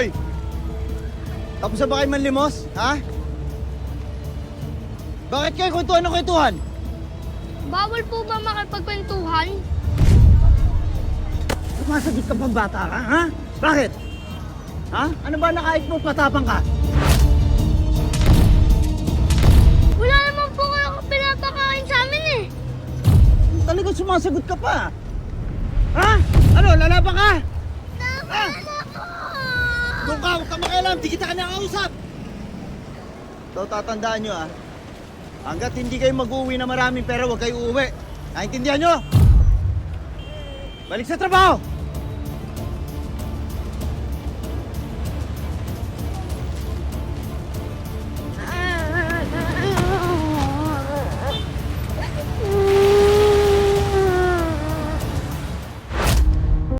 Hoy! Tapos na ba kayo manlimos? Ha? Bakit kayo kwentuhan ng kwentuhan? Bawal po ba makipagkwentuhan? Sumasagot ka pang bata ka, ha? Bakit? Ha? Ano ba nakait mo patapang ka? Wala naman po kayo pinapakain sa amin eh. Talagang sumasagot ka pa. Ha? Ano, lalaban ka? Ha? Doon ka, huwag ka makialam, di kita ka nakausap. So, tatandaan nyo hanggat hindi kayo mag-uwi na maraming pera, huwag kayo uuwi. Naintindihan nyo? Balik sa trabaho!